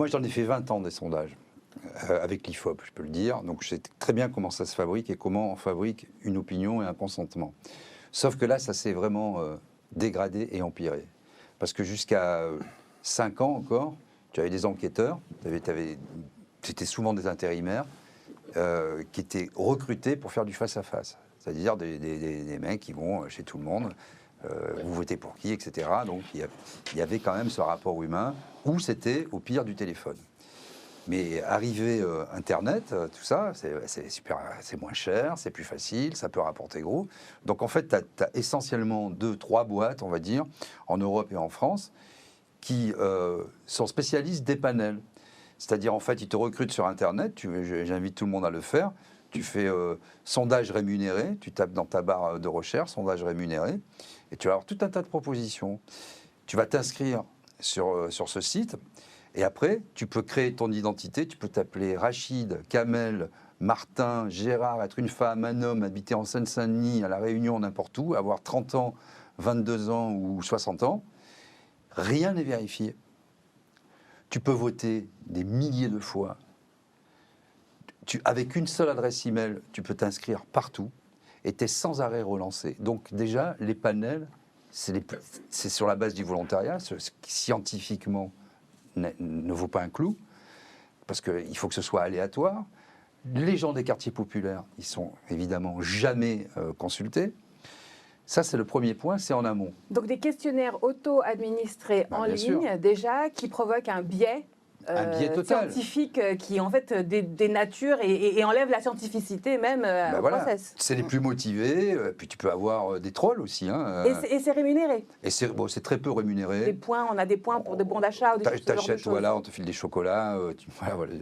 Moi, j'en ai fait 20 ans des sondages, avec l'IFOP, je peux le dire. Donc, je sais très bien comment ça se fabrique et comment on fabrique une opinion et un consentement. Sauf que là, ça s'est vraiment dégradé et empiré. Parce que jusqu'à 5 ans encore, tu avais des enquêteurs, c'était souvent des intérimaires, qui étaient recrutés pour faire du face-à-face. C'est-à-dire des mecs qui vont chez tout le monde, vous votez pour qui, etc. Donc il y avait quand même ce rapport humain, où c'était au pire du téléphone. Mais arrivé Internet, tout ça, c'est moins cher, c'est plus facile, ça peut rapporter gros. Donc en fait, tu as essentiellement 2-3 boîtes, on va dire, en Europe et en France, qui sont spécialistes des panels. C'est-à-dire, en fait, ils te recrutent sur Internet, j'invite tout le monde à le faire, tu fais sondage rémunéré, tu tapes dans ta barre de recherche, sondage rémunéré, et tu vas avoir tout un tas de propositions. Tu vas t'inscrire sur ce site, et après, tu peux créer ton identité, tu peux t'appeler Rachid, Kamel, Martin, Gérard, être une femme, un homme, habiter en Seine-Saint-Denis, à La Réunion, n'importe où, avoir 30 ans, 22 ans ou 60 ans. Rien n'est vérifié. Tu peux voter des milliers de fois. Avec une seule adresse email, tu peux t'inscrire partout et tu es sans arrêt relancé. Donc déjà, les panels, c'est sur la base du volontariat, ce qui scientifiquement ne vaut pas un clou, parce qu'il faut que ce soit aléatoire. Les gens des quartiers populaires, ils sont évidemment jamais consultés. Ça, c'est le premier point, c'est en amont. Donc des questionnaires auto-administrés en ligne, sûr. Déjà, qui provoquent un biais scientifique qui en fait dénature et enlève la scientificité même au process. C'est les plus motivés, puis tu peux avoir des trolls aussi. Hein, et c'est rémunéré. Et c'est très peu rémunéré. Des points, on a des points pour des bons d'achat ou des choses. T'achètes, voilà, on te file des chocolats. Voilà.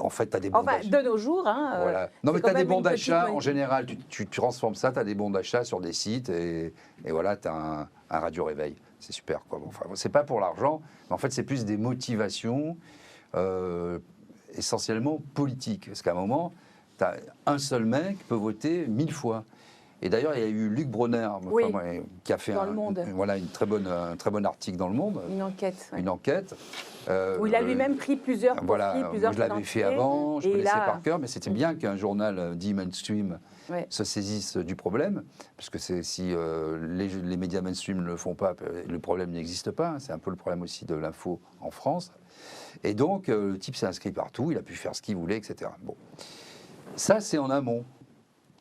En fait, tu as des bons d'achat. De nos jours. Voilà. Non, mais tu as des bons d'achat en général. Tu transformes ça, tu as des bons d'achat sur des sites et voilà, tu as un radio-réveil. C'est super, quoi. Enfin, c'est pas pour l'argent, mais en fait, c'est plus des motivations essentiellement politiques. Parce qu'à un moment, tu as un seul mec qui peut voter 1000 fois. Et d'ailleurs, il y a eu Luc Bronner qui a fait un très bon article dans Le Monde. Une enquête. Une enquête. Où il a lui-même pris plusieurs profils, plusieurs je l'avais fait avant, je connaissais par cœur, mais c'était bien qu'un journal dit mainstream se saisisse du problème, parce que si les médias mainstream ne le font pas, le problème n'existe pas. C'est un peu le problème aussi de l'info en France. Et donc, le type s'est inscrit partout, il a pu faire ce qu'il voulait, etc. Bon. Ça, c'est en amont.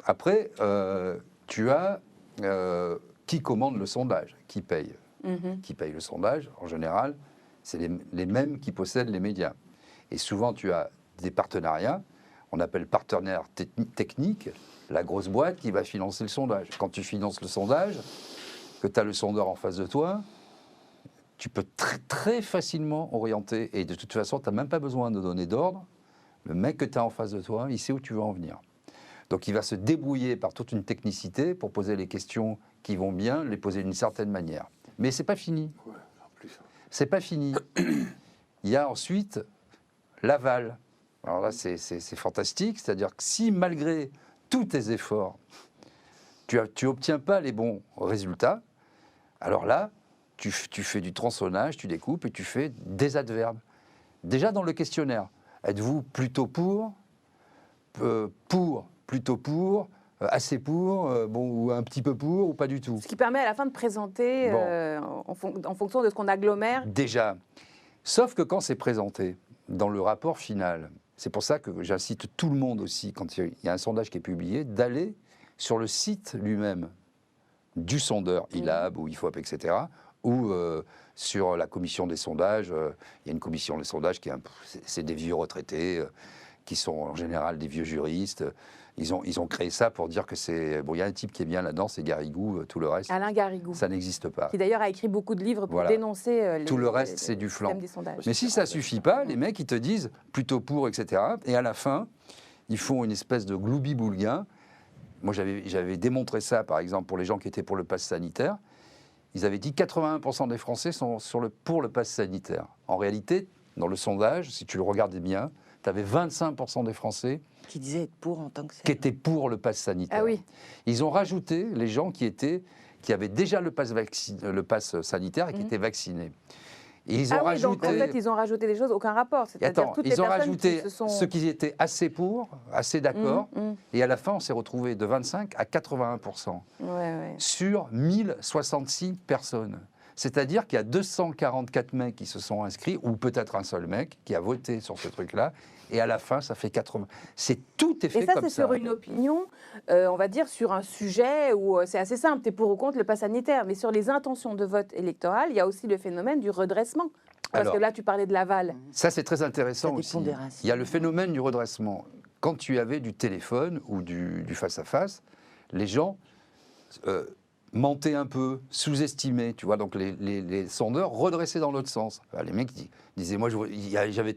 Après, tu as qui commande le sondage, qui paye. Qui paye le sondage, en général, c'est les mêmes qui possèdent les médias. Et souvent, tu as des partenariats, on appelle partenaire technique, la grosse boîte qui va financer le sondage. Quand tu finances le sondage, que tu as le sondeur en face de toi, tu peux très, très facilement orienter. Et de toute façon, tu n'as même pas besoin de donner d'ordre. Le mec que tu as en face de toi, il sait où tu veux en venir. Donc il va se débrouiller par toute une technicité pour poser les questions qui vont bien, les poser d'une certaine manière. Mais c'est pas fini. Ouais, en plus. C'est pas fini. Il y a ensuite l'aval. Alors là, c'est fantastique. C'est-à-dire que si, malgré tous tes efforts, tu n'obtiens pas les bons résultats, alors là, tu fais du tronçonnage, tu découpes et tu fais des adverbes. Déjà dans le questionnaire, êtes-vous plutôt pour, plutôt pour, assez pour, ou un petit peu pour, ou pas du tout. Ce qui permet à la fin de présenter en fonction de ce qu'on agglomère. Déjà. Sauf que quand c'est présenté dans le rapport final, c'est pour ça que j'incite tout le monde aussi, quand il y a un sondage qui est publié, d'aller sur le site lui-même du sondeur, ILAB ou IFOP, etc., ou sur la commission des sondages. Il y a une commission des sondages c'est des vieux retraités qui sont en général des vieux juristes. Ils ont créé ça pour dire que c'est... Bon, il y a un type qui est bien là-dedans, c'est Garrigou, tout le reste... Alain Garrigou. Ça n'existe pas. Qui d'ailleurs a écrit beaucoup de livres pour dénoncer tout le reste, c'est du flan. Mais si ça ne suffit pas, les mecs, ils te disent plutôt pour, etc. Et à la fin, ils font une espèce de gloubi-boulga. Moi, j'avais démontré ça, par exemple, pour les gens qui étaient pour le pass sanitaire. Ils avaient dit 81% des Français sont pour le pass sanitaire. En réalité, dans le sondage, si tu le regardais bien, tu avais 25% des Français qui disaient être pour en tant que qui étaient pour le pass sanitaire. Ah oui. Ils ont rajouté les gens qui avaient déjà le pass sanitaire et qui étaient vaccinés. Et ils ont rajouté... donc en fait, ils ont rajouté des choses, aucun rapport. C'est-à-dire toutes ils ont rajouté ceux qui étaient assez pour, assez d'accord, et à la fin, on s'est retrouvé de 25 à 81% sur 1066 personnes. C'est-à-dire qu'il y a 244 mecs qui se sont inscrits, ou peut-être un seul mec qui a voté sur ce truc-là, et à la fin, ça fait 80. Tout est fait comme ça. Et ça, c'est sur une opinion, on va dire, sur un sujet où c'est assez simple, tu es pour ou contre le pass sanitaire. Mais sur les intentions de vote électoral, il y a aussi le phénomène du redressement. Parce que là, tu parlais de Laval. Ça, c'est très intéressant aussi. Il y a le phénomène du redressement. Quand tu avais du téléphone ou du face-à-face, les gens mentaient un peu, sous-estimaient, tu vois. Donc les sondeurs redressaient dans l'autre sens. Les mecs disaient, moi, j'avais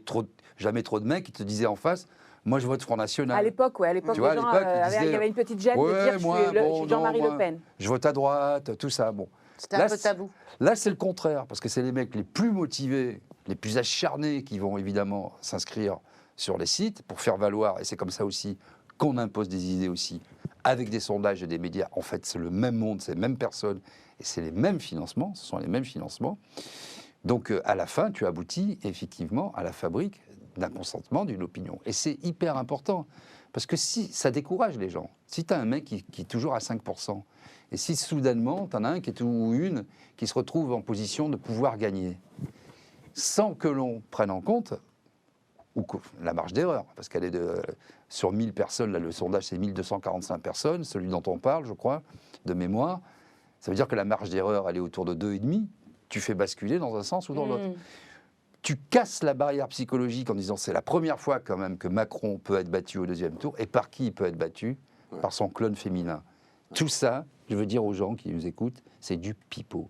jamais trop de mecs qui te disaient en face, moi je vote Front National. À l'époque, les gens, il y avait une petite gêne de dire je suis Jean-Marie Le Pen. Je vote à droite, tout ça. Bon. C'était un peu tabou. Là, c'est le contraire, parce que c'est les mecs les plus motivés, les plus acharnés qui vont évidemment s'inscrire sur les sites pour faire valoir, et c'est comme ça aussi qu'on impose des idées aussi, avec des sondages et des médias. En fait, c'est le même monde, c'est les mêmes personnes, et c'est les mêmes financements, ce sont les mêmes financements. Donc, à la fin, tu aboutis effectivement à la fabrique d'un consentement, d'une opinion. Et c'est hyper important, parce que si ça décourage les gens, si tu as un mec qui est toujours à 5%, et si soudainement, tu en as un ou une qui se retrouve en position de pouvoir gagner, sans que l'on prenne en compte la marge d'erreur, parce qu'elle est sur 1000 personnes, là, le sondage c'est 1245 personnes, celui dont on parle, je crois, de mémoire, ça veut dire que la marge d'erreur, elle est autour de 2,5, tu fais basculer dans un sens ou dans l'autre. Tu casses la barrière psychologique en disant c'est la première fois quand même que Macron peut être battu au deuxième tour, et par qui il peut être battu ? Par son clone féminin. Tout ça, je veux dire aux gens qui nous écoutent, c'est du pipeau.